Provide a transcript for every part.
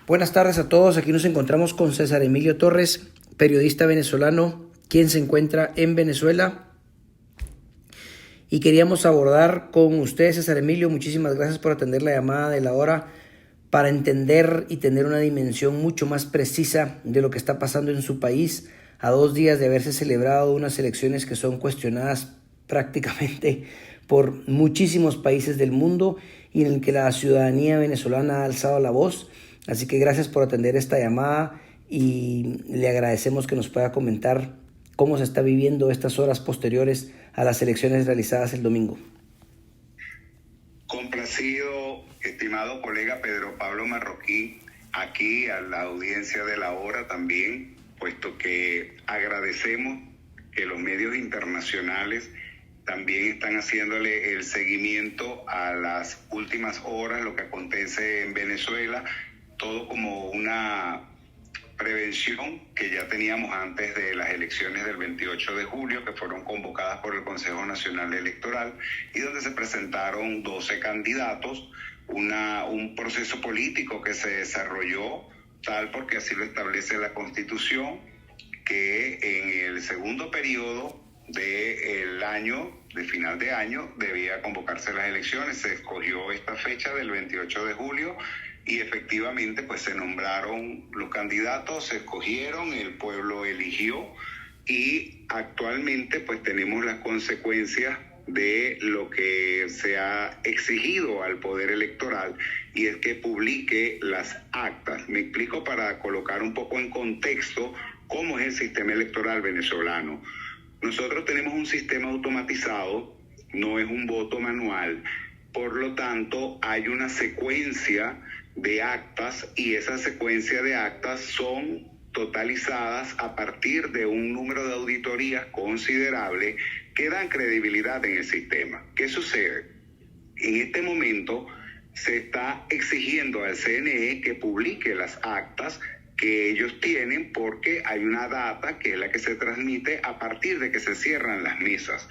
Buenas tardes a todos, aquí nos encontramos con César Emilio Torres, periodista venezolano, quien se encuentra en Venezuela. Y queríamos abordar con usted, César Emilio, muchísimas gracias por atender la llamada de la hora, para entender y tener una dimensión mucho más precisa de lo que está pasando en su país a 2 días de haberse celebrado unas elecciones que son cuestionadas prácticamente por muchísimos países del mundo y en el que la ciudadanía venezolana ha alzado la voz. Así que gracias por atender esta llamada y le agradecemos que nos pueda comentar cómo se está viviendo estas horas posteriores a las elecciones realizadas el domingo. Complacido, estimado colega Pedro Pablo Marroquín, aquí a la audiencia de la hora también, puesto que agradecemos que los medios internacionales también están haciéndole el seguimiento a las últimas horas, lo que acontece en Venezuela, todo como una prevención que ya teníamos antes de las elecciones del 28 de julio, que fueron convocadas por el Consejo Nacional Electoral y donde se presentaron 12 candidatos, un proceso político que se desarrolló tal porque así lo establece la Constitución, que en el segundo periodo del año, de final de año, debía convocarse las elecciones. Se escogió esta fecha del 28 de julio y efectivamente pues se nombraron los candidatos, se escogieron, el pueblo eligió y actualmente pues tenemos las consecuencias de lo que se ha exigido al Poder Electoral, y es que publique las actas. Me explico para colocar un poco en contexto cómo es el sistema electoral venezolano. Nosotros tenemos un sistema automatizado, no es un voto manual, por lo tanto hay una secuencia de actas y esa secuencia de actas son totalizadas a partir de un número de auditorías considerable que dan credibilidad en el sistema. ¿Qué sucede? En este momento se está exigiendo al CNE que publique las actas que ellos tienen porque hay una data que es la que se transmite a partir de que se cierran las mesas.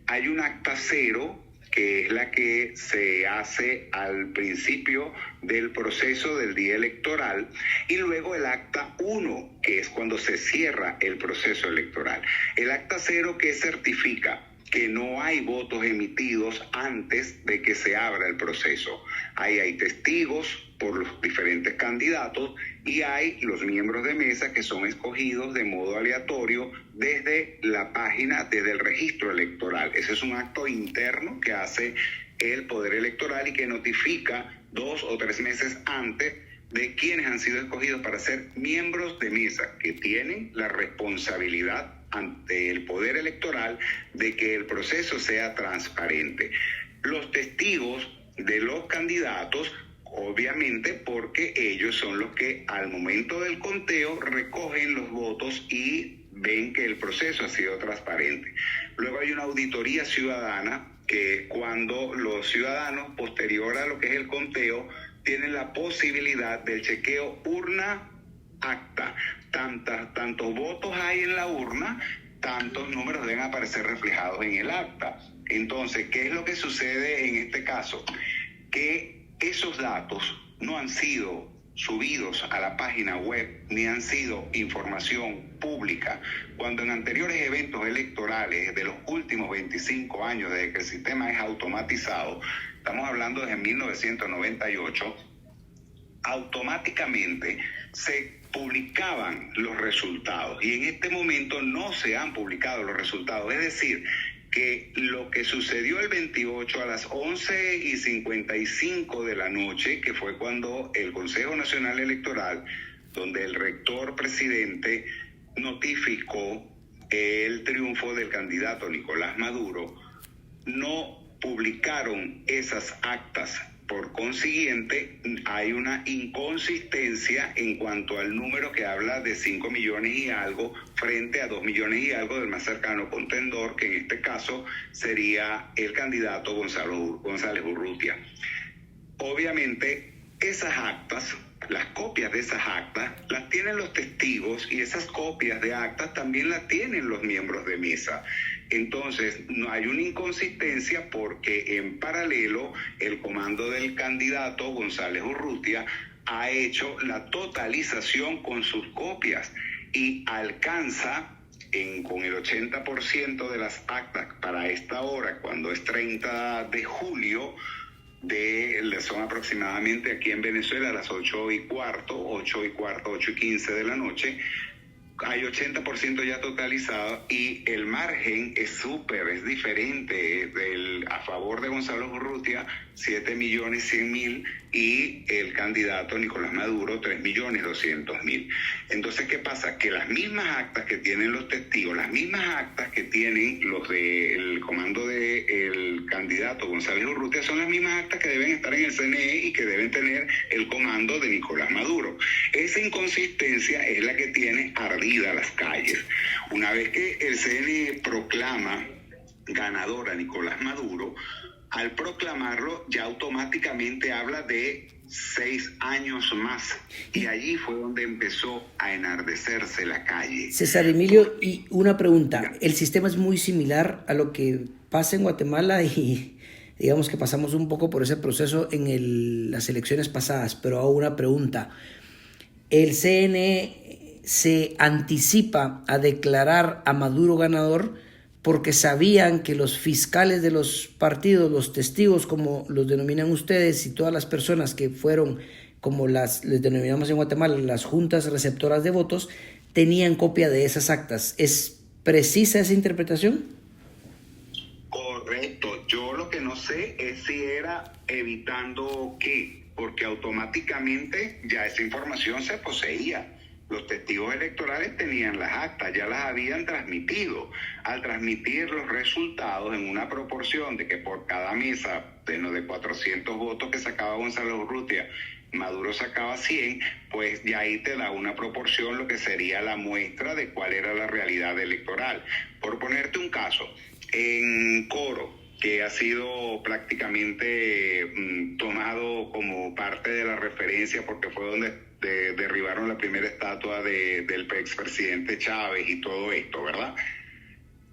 Hay un acta cero que es la que se hace al principio del proceso del día electoral, y luego el acta 1, que es cuando se cierra el proceso electoral. El acta 0 que certifica que no hay votos emitidos antes de que se abra el proceso. Ahí hay testigos por los diferentes candidatos y hay los miembros de mesa que son escogidos de modo aleatorio desde la página, desde el registro electoral. Ese es un acto interno que hace el Poder Electoral y que notifica 2 o 3 meses antes de quienes han sido escogidos para ser miembros de mesa, que tienen la responsabilidad ante el Poder Electoral de que el proceso sea transparente. Los testigos de los candidatos, obviamente porque ellos son los que al momento del conteo recogen los votos y ven que el proceso ha sido transparente. Luego hay una auditoría ciudadana, que es cuando los ciudadanos, posterior a lo que es el conteo, tienen la posibilidad del chequeo urna-acta. Tantos votos hay en la urna, tantos números deben aparecer reflejados en el acta. Entonces, ¿qué es lo que sucede en este caso? Que esos datos no han sido subidos a la página web ni han sido información pública, cuando en anteriores eventos electorales de los últimos 25 años desde que el sistema es automatizado, estamos hablando desde 1998, automáticamente se publicaban los resultados y en este momento no se han publicado los resultados. Es decir, que lo que sucedió el 28 a las 11:55 de la noche, que fue cuando el Consejo Nacional Electoral, donde el rector presidente notificó el triunfo del candidato Nicolás Maduro, no publicaron esas actas. Por consiguiente, hay una inconsistencia en cuanto al número que habla de 5 millones y algo frente a 2 millones y algo del más cercano contendor, que en este caso sería el candidato González Urrutia. Obviamente, esas actas, las copias de esas actas, las tienen los testigos y esas copias de actas también las tienen los miembros de mesa. Entonces, no hay una inconsistencia porque en paralelo el comando del candidato González Urrutia ha hecho la totalización con sus copias y alcanza con el 80% de las actas para esta hora, cuando es 30 de julio, son aproximadamente aquí en Venezuela las 8:15, 8:15 de la noche. Hay 80% ya totalizado y el margen es diferente. A favor de Gonzalo Urrutia, 7.100.000 y el candidato Nicolás Maduro, 3.200.000. Entonces, ¿qué pasa? Que las mismas actas que tienen los testigos, las mismas actas que tienen los del comando del candidato Gonzalo Urrutia, son las mismas actas que deben estar en el CNE y que deben tener el comando de Nicolás Maduro. Esa inconsistencia es la que tiene ardida las calles. Una vez que el CNE proclama ganador a Nicolás Maduro, al proclamarlo ya automáticamente habla de 6 años más, y allí fue donde empezó a enardecerse la calle. César Emilio, y una pregunta, el sistema es muy similar a lo que pasa en Guatemala y digamos que pasamos un poco por ese proceso en las elecciones pasadas, pero hago una pregunta, ¿el CNE se anticipa a declarar a Maduro ganador porque sabían que los fiscales de los partidos, los testigos, como los denominan ustedes, y todas las personas que fueron, como les denominamos en Guatemala, las juntas receptoras de votos, tenían copia de esas actas? ¿Es precisa esa interpretación? Correcto. Yo lo que no sé es si era evitando qué, porque automáticamente ya esa información se poseía. Los testigos electorales tenían las actas, ya las habían transmitido. Al transmitir los resultados en una proporción de que por cada mesa de 400 votos que sacaba Gonzalo Urrutia, Maduro sacaba 100, pues ya ahí te da una proporción, lo que sería la muestra de cuál era la realidad electoral. Por ponerte un caso, en Coro, que ha sido prácticamente tomado como parte de la referencia porque fue donde derribaron la primera estatua del expresidente Chávez y todo esto, ¿verdad?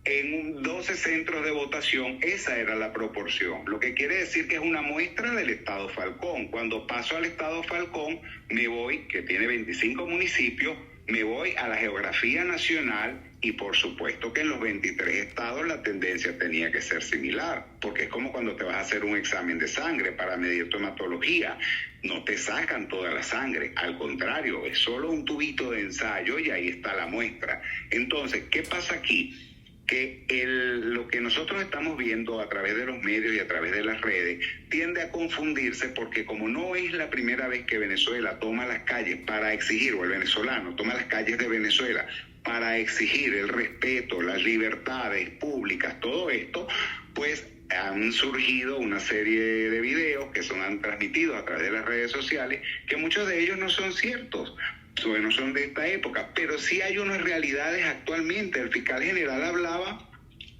En 12 centros de votación, esa era la proporción, lo que quiere decir que es una muestra del estado Falcón. Cuando paso al estado Falcón, me voy, que tiene 25 municipios, me voy a la geografía nacional y por supuesto que en los 23 estados la tendencia tenía que ser similar, porque es como cuando te vas a hacer un examen de sangre para medir tu hematología. No te sacan toda la sangre, al contrario, es solo un tubito de ensayo y ahí está la muestra. Entonces, ¿qué pasa aquí? Que lo que nosotros estamos viendo a través de los medios y a través de las redes tiende a confundirse, porque como no es la primera vez que Venezuela toma las calles para exigir, o el venezolano toma las calles de Venezuela para exigir el respeto, las libertades públicas, todo esto, pues han surgido una serie de videos que han transmitidos a través de las redes sociales, que muchos de ellos no son ciertos, no son de esta época, pero sí hay unas realidades actualmente. El fiscal general hablaba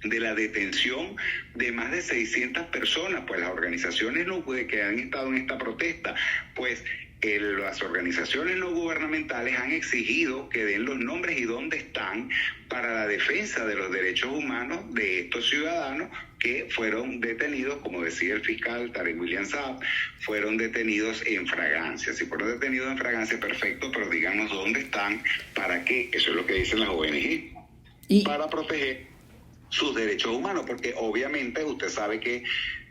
de la detención de más de 600 personas, pues las organizaciones que han estado en esta protesta, pues las organizaciones no gubernamentales han exigido que den los nombres y dónde están para la defensa de los derechos humanos de estos ciudadanos que fueron detenidos, como decía el fiscal Tarek William Saab, fueron detenidos en fragancia. Si fueron detenidos en fragancia, perfecto, pero díganos dónde están, para qué. Eso es lo que dicen las ONG. Para proteger sus derechos humanos, porque obviamente usted sabe que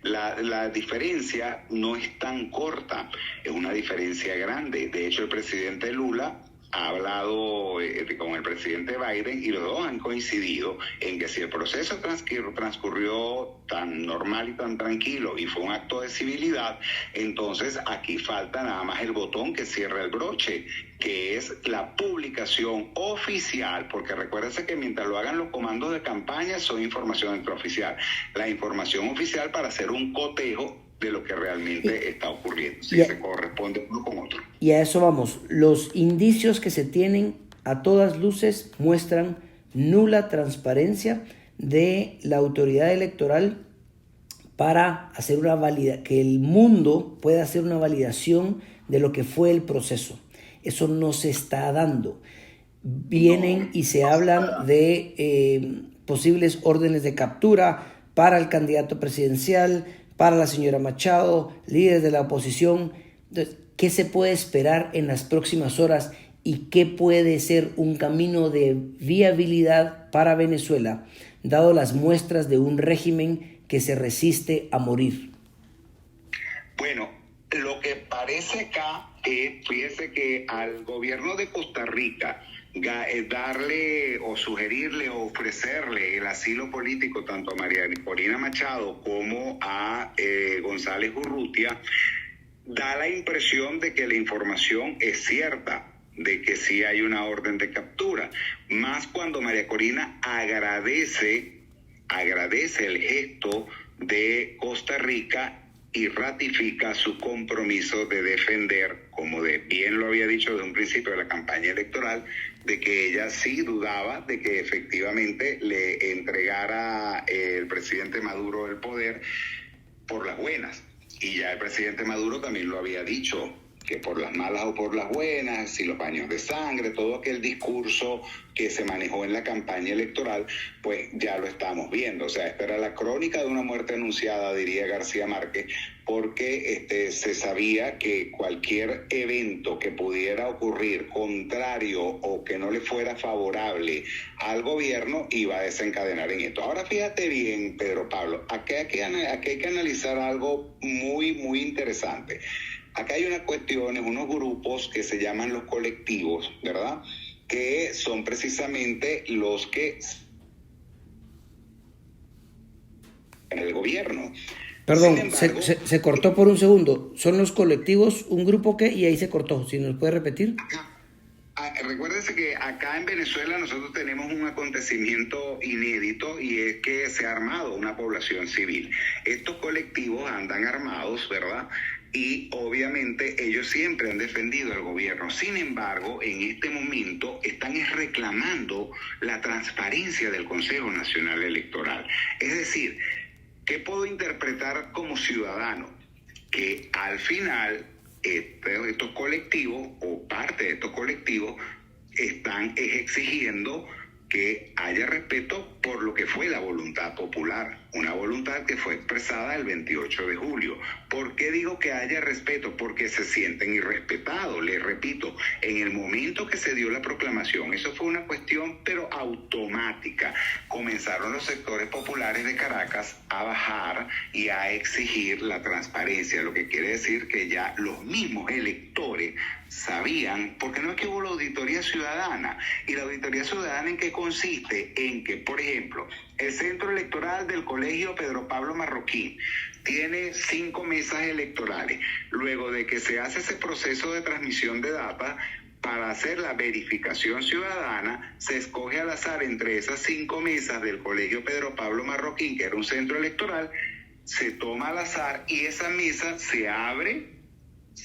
la diferencia no es tan corta, es una diferencia grande. De hecho, el presidente Lula ha hablado con el presidente Biden y los dos han coincidido en que si el proceso transcurrió tan normal y tan tranquilo y fue un acto de civilidad, entonces aquí falta nada más el botón que cierra el broche, que es la publicación oficial, porque recuérdense que mientras lo hagan los comandos de campaña son información extraoficial. La información oficial para hacer un cotejo de lo que realmente está ocurriendo, si se corresponde uno con otro. Y a eso vamos. Los indicios que se tienen a todas luces muestran nula transparencia de la autoridad electoral para hacer que el mundo pueda hacer una validación de lo que fue el proceso. Eso no se está dando. Vienen y se hablan de posibles órdenes de captura para el candidato presidencial, para la señora Machado, líderes de la oposición. Entonces, ¿Qué se puede esperar en las próximas horas y qué puede ser un camino de viabilidad para Venezuela, dado las muestras de un régimen que se resiste a morir? Bueno, lo que parece acá es, fíjese que al gobierno de Costa Rica darle o sugerirle o ofrecerle el asilo político tanto a María Corina Machado como a González Urrutia, da la impresión de que la información es cierta, de que sí hay una orden de captura, más cuando María Corina agradece el gesto de Costa Rica y ratifica su compromiso de defender, como bien lo había dicho desde un principio de la campaña electoral, de que ella sí dudaba de que efectivamente le entregara el presidente Maduro el poder por las buenas. Y ya el presidente Maduro también lo había dicho, que por las malas o por las buenas, si los baños de sangre, todo aquel discurso que se manejó en la campaña electoral, pues ya lo estamos viendo. O sea, esta era la crónica de una muerte anunciada, diría García Márquez, porque se sabía que cualquier evento que pudiera ocurrir contrario o que no le fuera favorable al gobierno iba a desencadenar en esto. Ahora fíjate bien, Pedro Pablo, aquí hay que analizar algo muy, muy interesante. Acá hay unas cuestiones, unos grupos que se llaman los colectivos, ¿verdad? Que son precisamente los que en el gobierno. Perdón, embargo, se cortó por un segundo. ¿Son los colectivos un grupo que? Y ahí se cortó. Si nos puede repetir. Recuérdese que acá en Venezuela nosotros tenemos un acontecimiento inédito y es que se ha armado una población civil. Estos colectivos andan armados, ¿verdad? Y obviamente ellos siempre han defendido al gobierno. Sin embargo, en este momento están reclamando la transparencia del Consejo Nacional Electoral. Es decir, ¿qué puedo interpretar como ciudadano? Que al final estos colectivos o parte de estos colectivos están exigiendo que haya respeto por lo que fue la voluntad popular, una voluntad que fue expresada el 28 de julio. ¿Por qué digo que haya respeto? Porque se sienten irrespetados. Les repito, en el momento que se dio la proclamación, eso fue una cuestión pero automática. Comenzaron los sectores populares de Caracas a bajar y a exigir la transparencia, lo que quiere decir que ya los mismos electores sabían, porque no es que hubo la auditoría ciudadana. ¿Y la auditoría ciudadana en qué consiste? En que, por ejemplo, el centro electoral del colegio Pedro Pablo Marroquín tiene 5 mesas electorales. Luego de que se hace ese proceso de transmisión de data, para hacer la verificación ciudadana, se escoge al azar entre esas 5 mesas del colegio Pedro Pablo Marroquín, que era un centro electoral, se toma al azar y esa mesa se abre,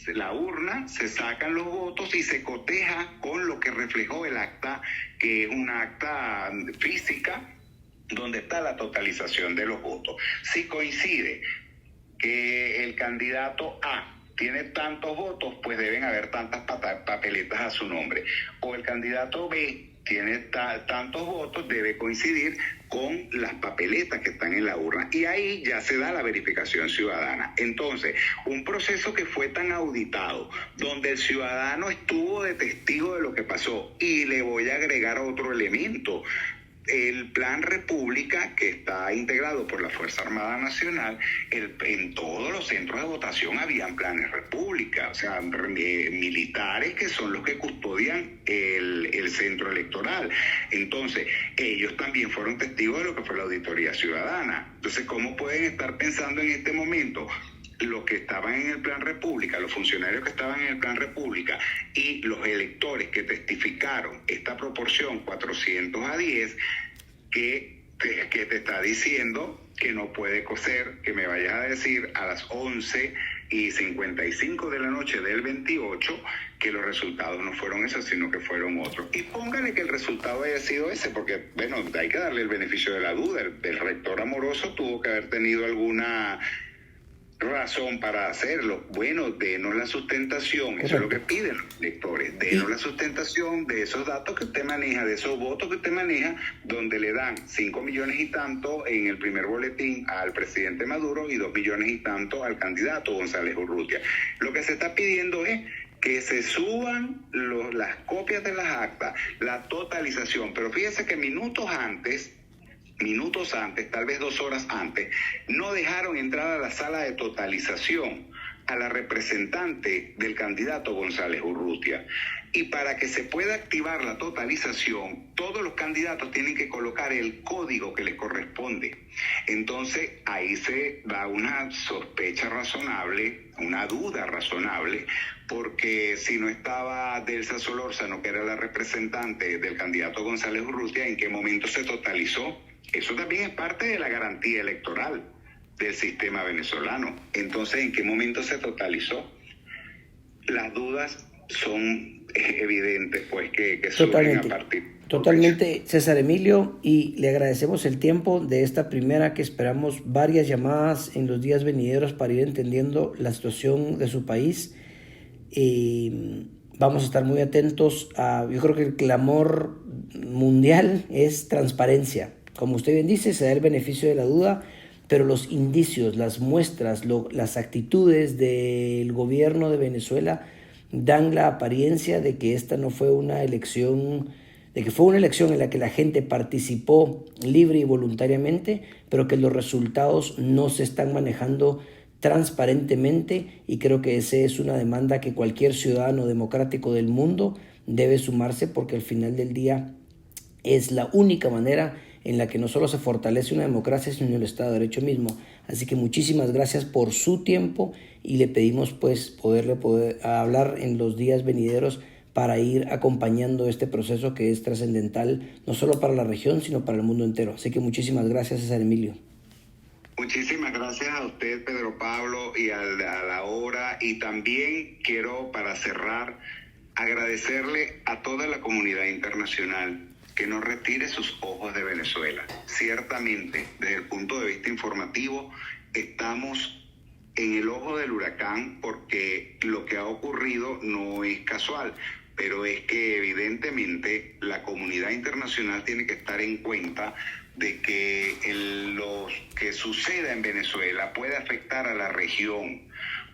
la urna, se sacan los votos y se coteja con lo que reflejó el acta, que es una acta física donde está la totalización de los votos. Si coincide que el candidato A tiene tantos votos, pues deben haber tantas papeletas a su nombre. O el candidato B tiene tantos votos, debe coincidir con las papeletas que están en la urna. Y ahí ya se da la verificación ciudadana. Entonces, un proceso que fue tan auditado, donde el ciudadano estuvo de testigo de lo que pasó, y le voy a agregar otro elemento. El Plan República, que está integrado por la Fuerza Armada Nacional, en todos los centros de votación habían planes República, o sea, militares que son los que custodian el centro electoral. Entonces, ellos también fueron testigos de lo que fue la auditoría ciudadana. Entonces, ¿cómo pueden estar pensando en este momento los que estaban en el Plan República, los funcionarios que estaban en el Plan República y los electores que testificaron esta proporción 400-10, que te está diciendo que no puede ser que me vayas a decir a las 11:55 de la noche del 28 que los resultados no fueron esos, sino que fueron otros? Y póngale que el resultado haya sido ese, porque, bueno, hay que darle el beneficio de la duda. El rector Amoroso tuvo que haber tenido alguna razón para hacerlo. Bueno, denos la sustentación, eso es lo que piden los electores, denos la sustentación de esos datos que usted maneja, de esos votos que usted maneja, donde le dan 5 millones y tanto en el primer boletín al presidente Maduro y 2 millones y tanto al candidato González Urrutia. Lo que se está pidiendo es que se suban las copias de las actas, la totalización, pero fíjese que minutos antes, tal vez 2 horas antes, no dejaron entrar a la sala de totalización a la representante del candidato González Urrutia. Y para que se pueda activar la totalización, todos los candidatos tienen que colocar el código que les corresponde. Entonces, ahí se da una sospecha razonable, una duda razonable, porque si no estaba Delsa Solórzano, que era la representante del candidato González Urrutia, ¿en qué momento se totalizó? Eso también es parte de la garantía electoral del sistema venezolano. Entonces, ¿en qué momento se totalizó? Las dudas son evidentes, pues, que surgen a partir. Totalmente, César Emilio, y le agradecemos el tiempo de esta primera, que esperamos varias llamadas en los días venideros para ir entendiendo la situación de su país. Vamos a estar muy atentos yo creo que el clamor mundial es transparencia. Como usted bien dice, se da el beneficio de la duda, pero los indicios, las muestras, las actitudes del gobierno de Venezuela dan la apariencia de que esta no fue una elección, de que fue una elección en la que la gente participó libre y voluntariamente, pero que los resultados no se están manejando transparentemente, y creo que esa es una demanda que cualquier ciudadano democrático del mundo debe sumarse, porque al final del día es la única manera en la que no solo se fortalece una democracia, sino el Estado de Derecho mismo. Así que muchísimas gracias por su tiempo, y le pedimos pues poder hablar en los días venideros para ir acompañando este proceso que es trascendental, no solo para la región, sino para el mundo entero. Así que muchísimas gracias, César Emilio. Muchísimas gracias a usted, Pedro Pablo, y a la hora. Y también quiero, para cerrar, agradecerle a toda la comunidad internacional que no retire sus ojos de Venezuela. Ciertamente, desde el punto de vista informativo, estamos en el ojo del huracán, porque lo que ha ocurrido no es casual, pero es que evidentemente la comunidad internacional tiene que estar en cuenta de que lo que suceda en Venezuela puede afectar a la región,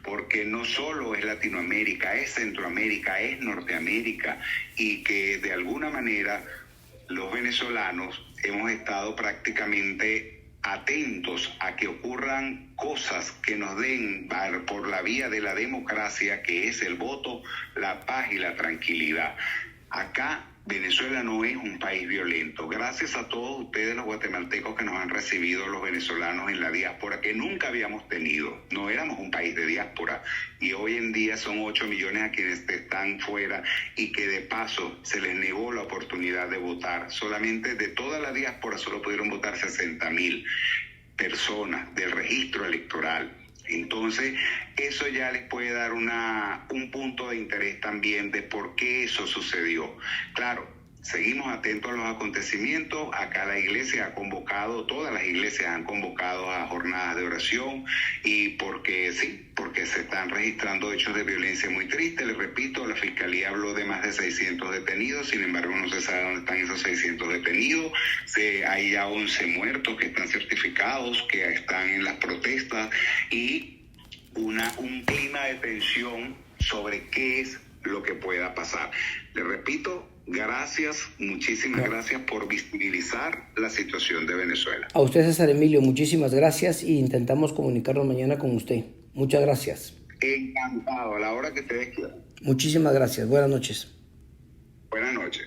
porque no solo es Latinoamérica, es Centroamérica, es Norteamérica, y que de alguna manera los venezolanos hemos estado prácticamente atentos a que ocurran cosas que nos den por la vía de la democracia, que es el voto, la paz y la tranquilidad. Acá Venezuela no es un país violento. Gracias a todos ustedes, los guatemaltecos, que nos han recibido, los venezolanos en la diáspora, que nunca habíamos tenido. No éramos un país de diáspora, y hoy en día son 8 millones a quienes están fuera, y que de paso se les negó la oportunidad de votar. Solamente de toda la diáspora solo pudieron votar 60,000 personas del registro electoral. Entonces, eso ya les puede dar un punto de interés también de por qué eso sucedió. Claro, seguimos atentos a los acontecimientos. Acá la iglesia ha convocado, todas las iglesias han convocado a jornadas de oración, y porque se están registrando hechos de violencia muy tristes. Les repito, la Fiscalía habló de más de 600 detenidos, sin embargo no se sabe dónde están esos 600 detenidos. Hay ya 11 muertos que están certificados, que están en las protestas, y un clima de tensión sobre qué es lo que pueda pasar. Les repito, gracias, muchísimas gracias por visibilizar la situación de Venezuela. A usted, César Emilio, muchísimas gracias, y intentamos comunicarnos mañana con usted. Muchas gracias. Encantado, a la hora que ustedes quieran. Muchísimas gracias. Buenas noches. Buenas noches.